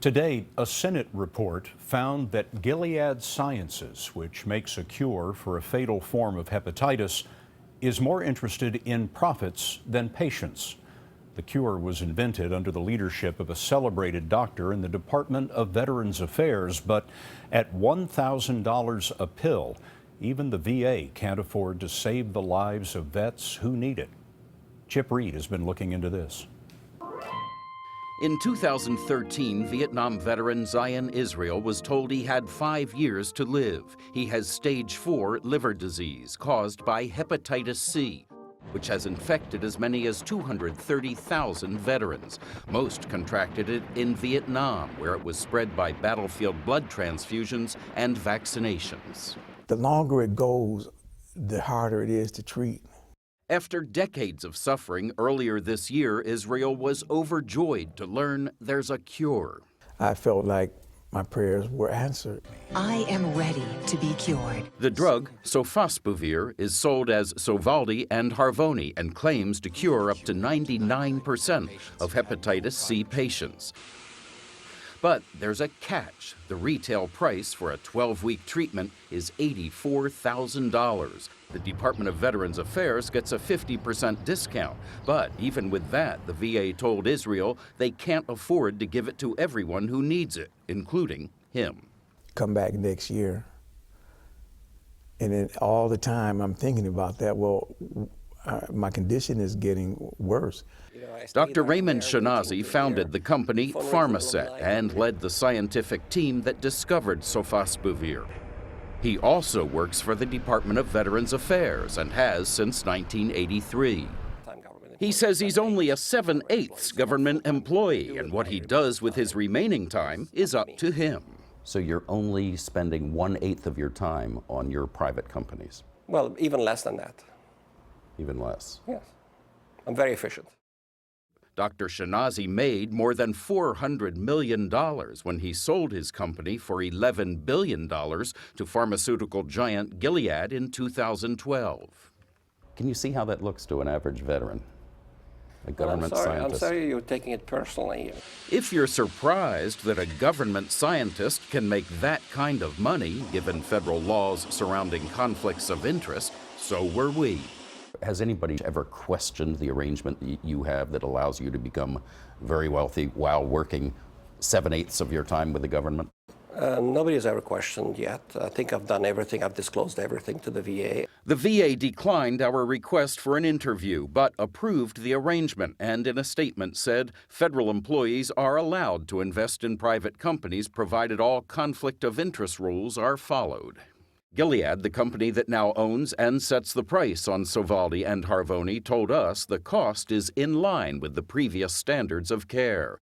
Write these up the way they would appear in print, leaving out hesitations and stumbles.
To date, a Senate report found that Gilead Sciences, which makes a cure for a fatal form of hepatitis, is more interested in profits than patients. The cure was invented under the leadership of a celebrated doctor in the Department of Veterans Affairs, but at $1,000 a pill, even the VA can't afford to save the lives of vets who need it. Chip Reid has been looking into this. In 2013, Vietnam veteran Zion Israel was told he had 5 years to live. He has stage 4 liver disease caused by hepatitis C, which has infected as many as 230,000 veterans. Most contracted it in Vietnam, where it was spread by battlefield blood transfusions and vaccinations. The longer it goes, the harder it is to treat. After decades of suffering, earlier this year, Israel was overjoyed to learn there's a cure. I felt like my prayers were answered. I am ready to be cured. The drug, sofosbuvir, is sold as Sovaldi and Harvoni and claims to cure up to 99% of hepatitis C patients. But there's a catch. The retail price for a 12-week treatment is $84,000. The Department of Veterans Affairs gets a 50% discount. But even with that, the VA told Israel they can't afford to give it to everyone who needs it, including him. Come back next year. And then all the time I'm thinking about that, well, my condition is getting worse. Dr. Raymond Shanazi founded the company Pharmaset and led the scientific team that discovered sofosbuvir. He also works for the Department of Veterans Affairs and has since 1983. He says he's only a 7/8 government employee, and what he does with his remaining time is up to him. So you're only spending 1/8 of your time on your private companies? Well, even less than that. Even less? Yes. I'm very efficient. Dr. Shanazi made more than $400 million when he sold his company for $11 billion to pharmaceutical giant Gilead in 2012. Can you see how that looks to an average veteran, a government scientist? I'm sorry you're taking it personally. If you're surprised that a government scientist can make that kind of money, given federal laws surrounding conflicts of interest, so were we. Has anybody ever questioned the arrangement that you have that allows you to become very wealthy while working 7/8 of your time with the government? Nobody has ever questioned yet. I think I've done everything. I've disclosed everything to the VA. The VA declined our request for an interview, but approved the arrangement and in a statement said federal employees are allowed to invest in private companies provided all conflict of interest rules are followed. Gilead, the company that now owns and sets the price on Sovaldi and Harvoni, told us the cost is in line with the previous standards of care.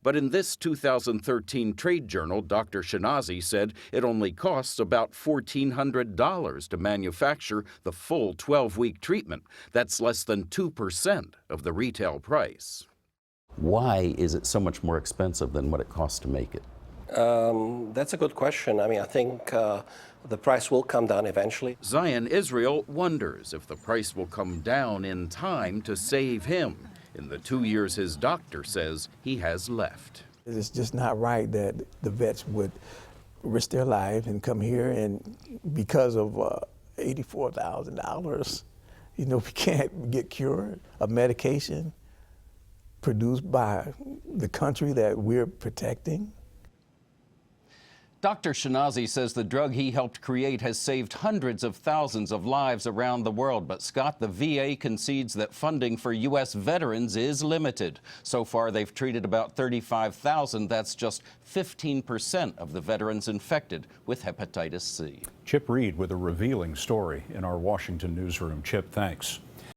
But in this 2013 trade journal, Dr. Shanazi said it only costs about $1,400 to manufacture the full 12-week treatment. That's less than 2% of the retail price. Why is it so much more expensive than what it costs to make it? That's a good question. I mean, I think the price will come down eventually. Zion Israel wonders if the price will come down in time to save him in the 2 years his doctor says he has left. It's just not right that the vets would risk their lives and come here and because of $84,000, we can't get cured. A medication produced by the country that we're protecting. Dr. Shanazi says the drug he helped create has saved hundreds of thousands of lives around the world. But Scott, the VA concedes that funding for U.S. veterans is limited. So far, they've treated about 35,000. That's just 15% of the veterans infected with hepatitis C. Chip Reid with a revealing story in our Washington newsroom. Chip, thanks.